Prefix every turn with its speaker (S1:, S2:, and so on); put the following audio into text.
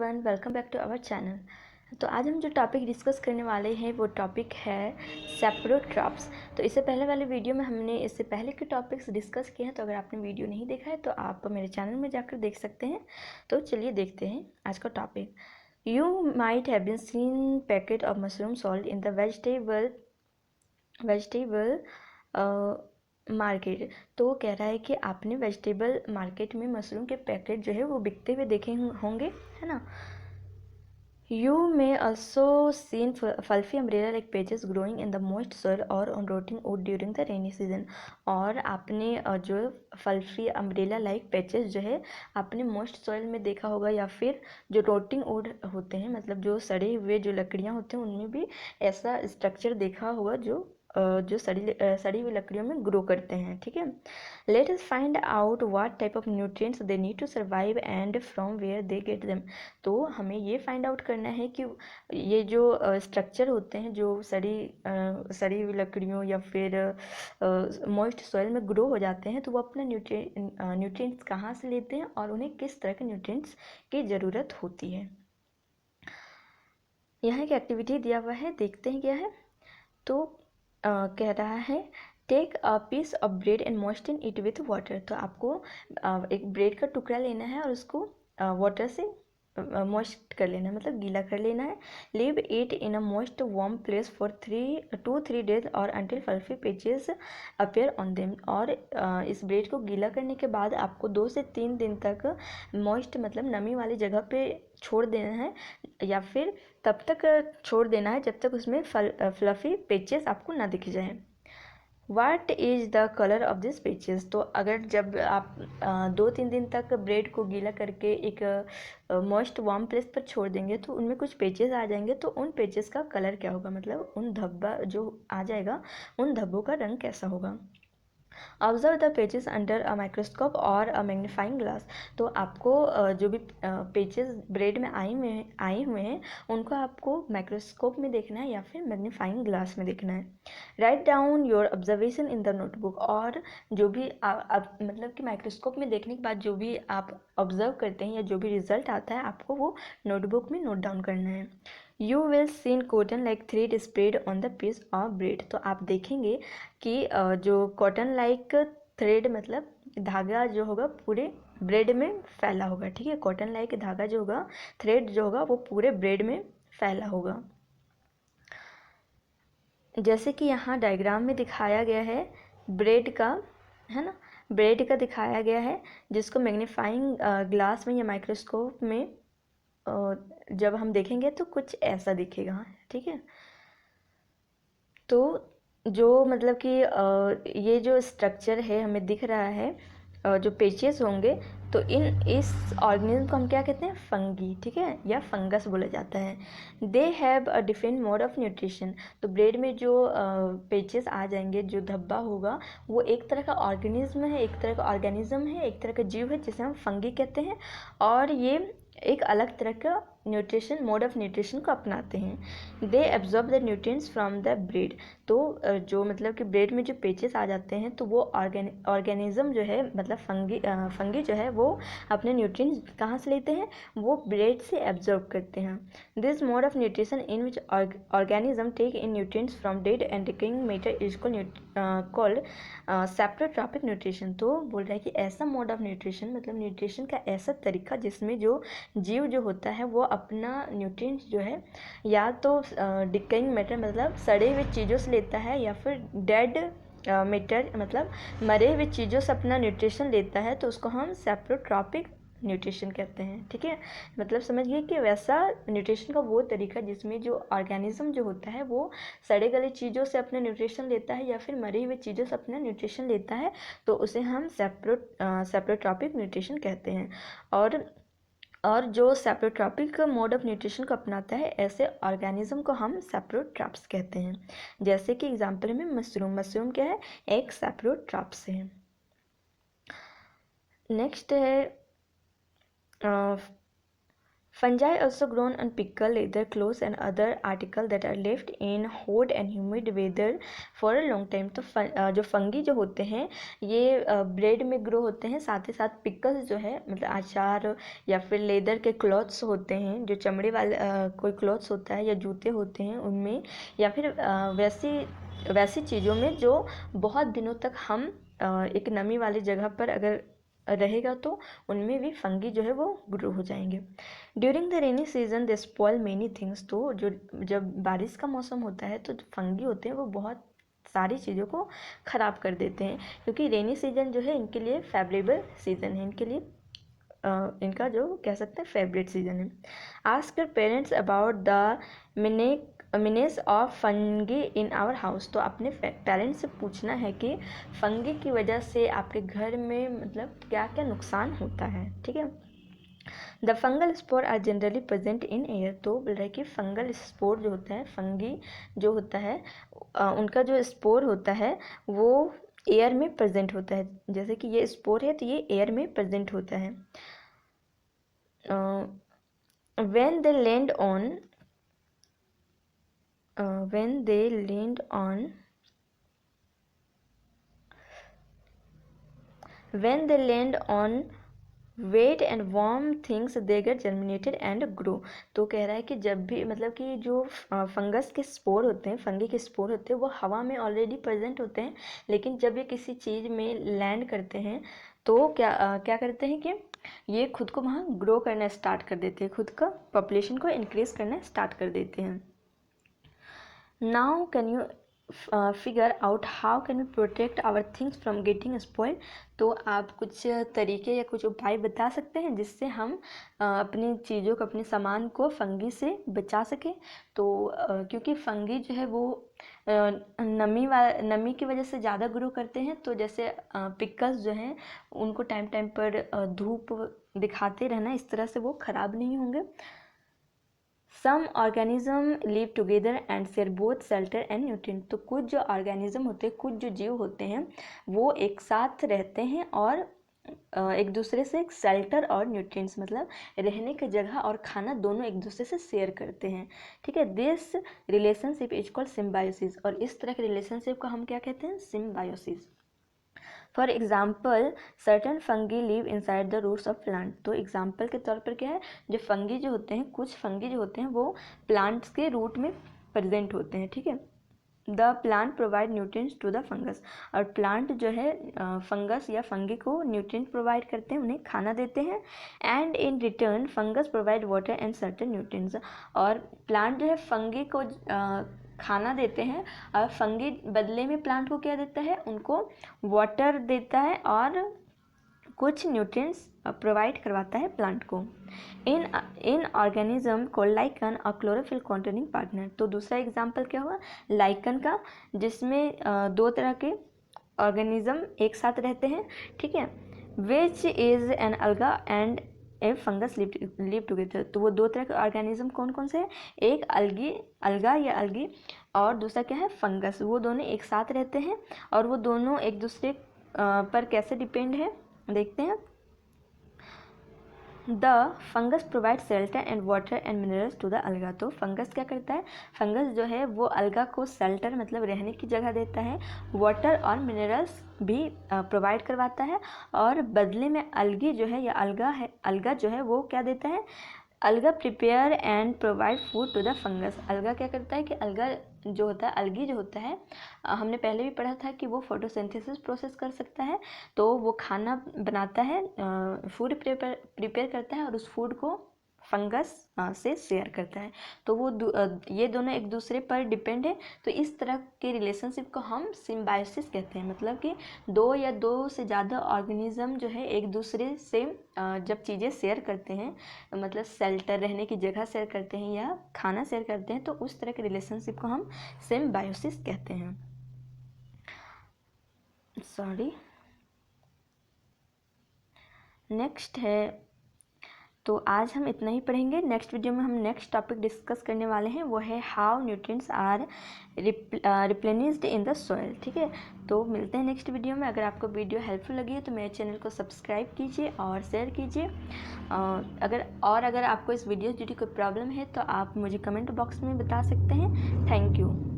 S1: Everyone, welcome back to our channel. तो आज हम जो टॉपिक डिस्कस करने वाले हैं वो टॉपिक है सैप्रोट्रॉप्स। तो इससे पहले वाले वीडियो में हमने इससे पहले के टॉपिक्स डिस्कस किए हैं, तो अगर आपने वीडियो नहीं देखा है तो आप मेरे चैनल में जाकर देख सकते हैं। तो चलिए देखते हैं आज का topic. You might have been seen packet of mushroom sold in the vegetable market. तो कह रहा है कि आपने वेजिटेबल मार्केट में मशरूम के पैकेट जो है वो बिकते हुए देखे होंगे, है ना। You may also seen fluffy umbrella like patches growing in the moist soil और on rotting wood during the rainy season. और आपने जो फल्फी अम्ब्रेला लाइक पेजेस जो है आपने मॉइस्ट सॉइल में देखा होगा, या फिर जो रोटिंग वुड होते हैं, मतलब जो सड़े हुए जो लकड़ियाँ होते हैं उनमें भी ऐसा स्ट्रक्चर देखा होगा जो सड़ी हुई लकड़ियों में ग्रो करते हैं। ठीक है, let us find out what type of nutrients they need to survive and from where they get them. तो हमें ये फाइंड आउट करना है कि ये जो स्ट्रक्चर होते हैं जो सड़ी हुई लकड़ियों या फिर मॉइस्ट सॉइल में ग्रो हो जाते हैं, तो वो अपना न्यूट्रिएंट्स कहाँ से लेते हैं और उन्हें किस तरह के न्यूट्रिएंट्स की ज़रूरत होती है। यहाँ एक एक्टिविटी दिया हुआ है, देखते हैं क्या है। तो कह रहा है take a piece of bread and moisten it with water. तो आपको एक ब्रेड का टुकड़ा लेना है और उसको वाटर से मॉइस्ट कर लेना है, मतलब गीला कर लेना है। Leave it in a moist warm place for 3 days और until fluffy patches appear on them. और इस ब्रेड को गीला करने के बाद आपको 2 से 3 दिन तक मॉइस्ट मतलब नमी वाली जगह पे छोड़ देना है, या फिर तब तक छोड़ देना है जब तक उसमें फ्लफ़ी पेचेस आपको ना दिख जाए। What is the colour of this patches. तो अगर जब आप 2-3 दिन तक ब्रेड को गीला करके एक मॉइस्ट वार्म प्लेस पर छोड़ देंगे तो उनमें कुछ पेचेस आ जाएंगे, तो उन पेचेस का कलर क्या होगा, मतलब उन धब्बा जो आ जाएगा उन धब्बों का रंग कैसा होगा। Observe the pages under a microscope और अ मैग्नीफाइंग ग्लास। तो आपको जो भी पेजेस ब्रेड में आए हुए हैं उनको आपको माइक्रोस्कोप में देखना है या फिर मैग्नीफाइंग ग्लास में देखना है। Write down your observation in the notebook. और जो भी आप मतलब कि माइक्रोस्कोप में देखने के बाद जो भी आप ऑब्जर्व करते हैं या जो भी रिजल्ट आता है आपको वो नोटबुक में नोट डाउन करना है। You will seen cotton like thread spread on the piece of bread. तो आप देखेंगे कि जो कॉटन लाइक थ्रेड मतलब धागा जो होगा पूरे ब्रेड में फैला होगा। ठीक है, कॉटन लाइक धागा जो होगा, थ्रेड जो होगा वो पूरे ब्रेड में फैला होगा। जैसे कि यहाँ डायग्राम में दिखाया गया है ब्रेड का, है ना, ब्रेड का दिखाया गया है जिसको मैग्नीफाइंग ग्लास में या माइक्रोस्कोप में जब हम देखेंगे तो कुछ ऐसा दिखेगा। ठीक है, तो जो मतलब कि ये जो स्ट्रक्चर है हमें दिख रहा है, जो पेचेस होंगे, तो इस ऑर्गेनिज्म को हम क्या कहते हैं, फंगी। ठीक है, या फंगस बोला जाता है। They have a different mode of nutrition. तो ब्रेड में जो पेचेस आ जाएंगे, जो धब्बा होगा, वो एक तरह का ऑर्गेनिज्म है, एक तरह का ऑर्गेनिज्म है, एक तरह का जीव है जिसे हम फंगी कहते हैं। और ये एक अलग तरह का न्यूट्रिशन मोड ऑफ न्यूट्रिशन को अपनाते हैं। They absorb the nutrients from the bread. तो जो मतलब कि ब्रेड में जो पेचेस आ जाते हैं तो वो ऑर्गेनिज्म जो है, मतलब फंगी जो है वो अपने न्यूट्रिएंट्स कहाँ से लेते हैं, वो ब्रेड से एब्जॉर्ब करते हैं। This mode of nutrition in which organism take in nutrients from dead and decaying matter is called saprotrophic nutrition. तो बोल रहा है कि ऐसा मोड ऑफ न्यूट्रिशन मतलब न्यूट्रिशन का ऐसा तरीका जिसमें जो जीव जो होता है वो अपना न्यूट्रिएंट्स जो है या तो डिकेइंग मैटर मतलब सड़े हुए चीज़ों से लेता है, या फिर डेड मैटर मतलब मरे हुए चीज़ों से अपना न्यूट्रिशन लेता है, तो उसको हम सैप्रोट्रॉपिक न्यूट्रिशन कहते हैं। ठीक है, मतलब समझिए कि वैसा न्यूट्रिशन का वो तरीका जिसमें जो ऑर्गेनिज्म जो होता है वो सड़े गले चीज़ों से अपना न्यूट्रिशन लेता है या फिर मरी हुई चीज़ों से अपना न्यूट्रिशन लेता है, तो उसे हम सैप्रोट्रॉपिक न्यूट्रिशन कहते हैं। और जो सैप्रोट्रॉपिक मोड ऑफ न्यूट्रिशन को अपनाता है ऐसे ऑर्गेनिज्म को हम सैप्रोट्रॉप्स कहते हैं। जैसे कि एग्जांपल में मशरूम क्या है, एक सैप्रोट्रॉप्स है। नेक्स्ट है Fungi also grown on pickle, leather, clothes and other articles that are left in hot and humid weather for a long time. तो जो फंगी जो होते हैं ये ब्रेड में ग्रो होते हैं, साथ ही साथ पिकल्स जो है मतलब अचार या फिर लेदर के क्लॉथ्स होते हैं, जो चमड़े वाले कोई क्लॉथ्स होता है या जूते होते हैं उनमें, या फिर वैसी चीज़ों में जो बहुत दिनों तक हम एक नमी वाली जगह पर अगर रहेगा तो उनमें भी फंगी जो है वो ग्रो हो जाएंगे. During the rainy season they spoil many things. तो जो जब बारिश का मौसम होता है तो जो फंगी होते हैं वो बहुत सारी चीज़ों को ख़राब कर देते हैं, क्योंकि रेनी सीजन जो है इनके लिए फेवरेबल सीज़न है, इनके लिए इनका जो कह सकते हैं फेवरेट सीज़न है. Ask your parents about the menace of fungi in our house. तो अपने पेरेंट्स से पूछना है कि फंगी की वजह से आपके घर में मतलब क्या क्या नुकसान होता है. ठीक है. The fungal spore are generally present in air. तो बोल रहा है कि फंगल स्पोर जो होता है, फंगी जो होता है उनका जो स्पोर होता है वो एयर में प्रेजेंट होता है. जैसे कि ये स्पोर है तो ये एयर में प्रेजेंट होता है. when they land on wet and warm things they get germinated and grow. तो कह रहा है कि जब भी मतलब कि जो फंगस के स्पोर होते हैं, फंगी के स्पोर होते हैं वो हवा में ऑलरेडी प्रेजेंट होते हैं, लेकिन जब ये किसी चीज़ में लैंड करते हैं तो क्या करते हैं कि ये खुद को वहाँ ग्रो करना स्टार्ट कर देते हैं, खुद का पॉपुलेशन को इंक्रीज करना स्टार्ट कर देते हैं. Now can you figure out how can we protect our things from getting spoiled. तो आप कुछ तरीके या कुछ उपाय बता सकते हैं जिससे हम अपनी चीज़ों को, अपने सामान को फंगी से बचा सकें. तो क्योंकि फंगी जो है वो नमी की वजह से ज़्यादा ग्रो करते हैं, तो जैसे पिकल्स जो हैं उनको टाइम टाइम पर धूप दिखाते रहना, इस तरह से वो ख़राब नहीं होंगे. Some organism live together and share both shelter and nutrient. तो कुछ जो ऑर्गेनिज्म होते हैं, कुछ जो जीव होते हैं वो एक साथ रहते हैं और एक दूसरे से शेल्टर और न्यूट्रिएंट्स मतलब रहने की जगह और खाना दोनों एक दूसरे से शेयर करते हैं. ठीक है. This relationship is called symbiosis. और इस तरह के रिलेशनशिप को हम क्या कहते हैं? Symbiosis. For example certain fungi live inside the roots of plant. तो एग्जाम्पल के तौर पर क्या है, जो फंगी जो होते हैं, कुछ फंगी जो होते हैं वो प्लांट्स के रूट में प्रेजेंट होते हैं. ठीक है. The plant provide nutrients to the fungus. और प्लांट जो है फंगस या फंगी को न्यूट्रिएंट प्रोवाइड करते हैं, उन्हें खाना देते हैं. And in return fungus provide water and certain nutrients. और प्लांट जो है फंगी को खाना देते हैं और फंगी बदले में प्लांट को क्या देता है? उनको वाटर देता है और कुछ न्यूट्रिएंट्स प्रोवाइड करवाता है प्लांट को. इन ऑर्गेनिज्म को लाइकन और क्लोरोफिल कॉन्टेनिंग पार्टनर. तो दूसरा एग्जाम्पल क्या हुआ? लाइकन का, जिसमें दो तरह के ऑर्गेनिज्म एक साथ रहते हैं. ठीक है. विच इज़ एन अलगा and A fungus live together. तो वो दो तरह के ऑर्गेनिज्म कौन कौन से हैं? एक अलगा या अलगी और दूसरा क्या है? फंगस. वो दोनों एक साथ रहते हैं और वो दोनों एक दूसरे पर कैसे डिपेंड है देखते हैं. The fungus provide shelter and water and minerals to the algae. तो फंगस क्या करता है? फंगस जो है वो अलगा को शेल्टर मतलब रहने की जगह देता है, वाटर और मिनरल्स भी प्रोवाइड करवाता है, और बदले में अलगी जो है या अलगा जो है वो क्या देता है? Algae prepare and provide food to the fungus. Algae क्या करता है कि अलगा जो होता है, अलगी जो होता है, हमने पहले भी पढ़ा था कि वो फोटोसिंथेसिस प्रोसेस कर सकता है. तो वो खाना बनाता है, फूड प्रिपेयर करता है और उस फूड को फंगस से शेयर करता है. तो वो ये दोनों एक दूसरे पर डिपेंड है. तो इस तरह के रिलेशनशिप को हम सिम्बायोसिस कहते हैं. मतलब कि दो या दो से ज़्यादा ऑर्गेनिज्म जो है एक दूसरे से जब चीज़ें शेयर करते हैं, मतलब शेल्टर रहने की जगह शेयर करते हैं या खाना शेयर करते हैं, तो उस तरह के रिलेशनशिप को हम सिम्बायोसिस कहते हैं. नेक्स्ट है तो आज हम इतना ही पढ़ेंगे। नेक्स्ट वीडियो में हम नेक्स्ट टॉपिक डिस्कस करने वाले हैं, वो है how nutrients are replenished in the soil. ठीक है, तो मिलते हैं नेक्स्ट वीडियो में। अगर आपको वीडियो हेल्पफुल लगी है तो मेरे चैनल को सब्सक्राइब कीजिए और शेयर कीजिए। अगर आपको इस वीडियो से जुड़ी कोई प्रॉब्लम है तो आप मुझे कमेंट बॉक्स में बता सकते हैं। Thank you.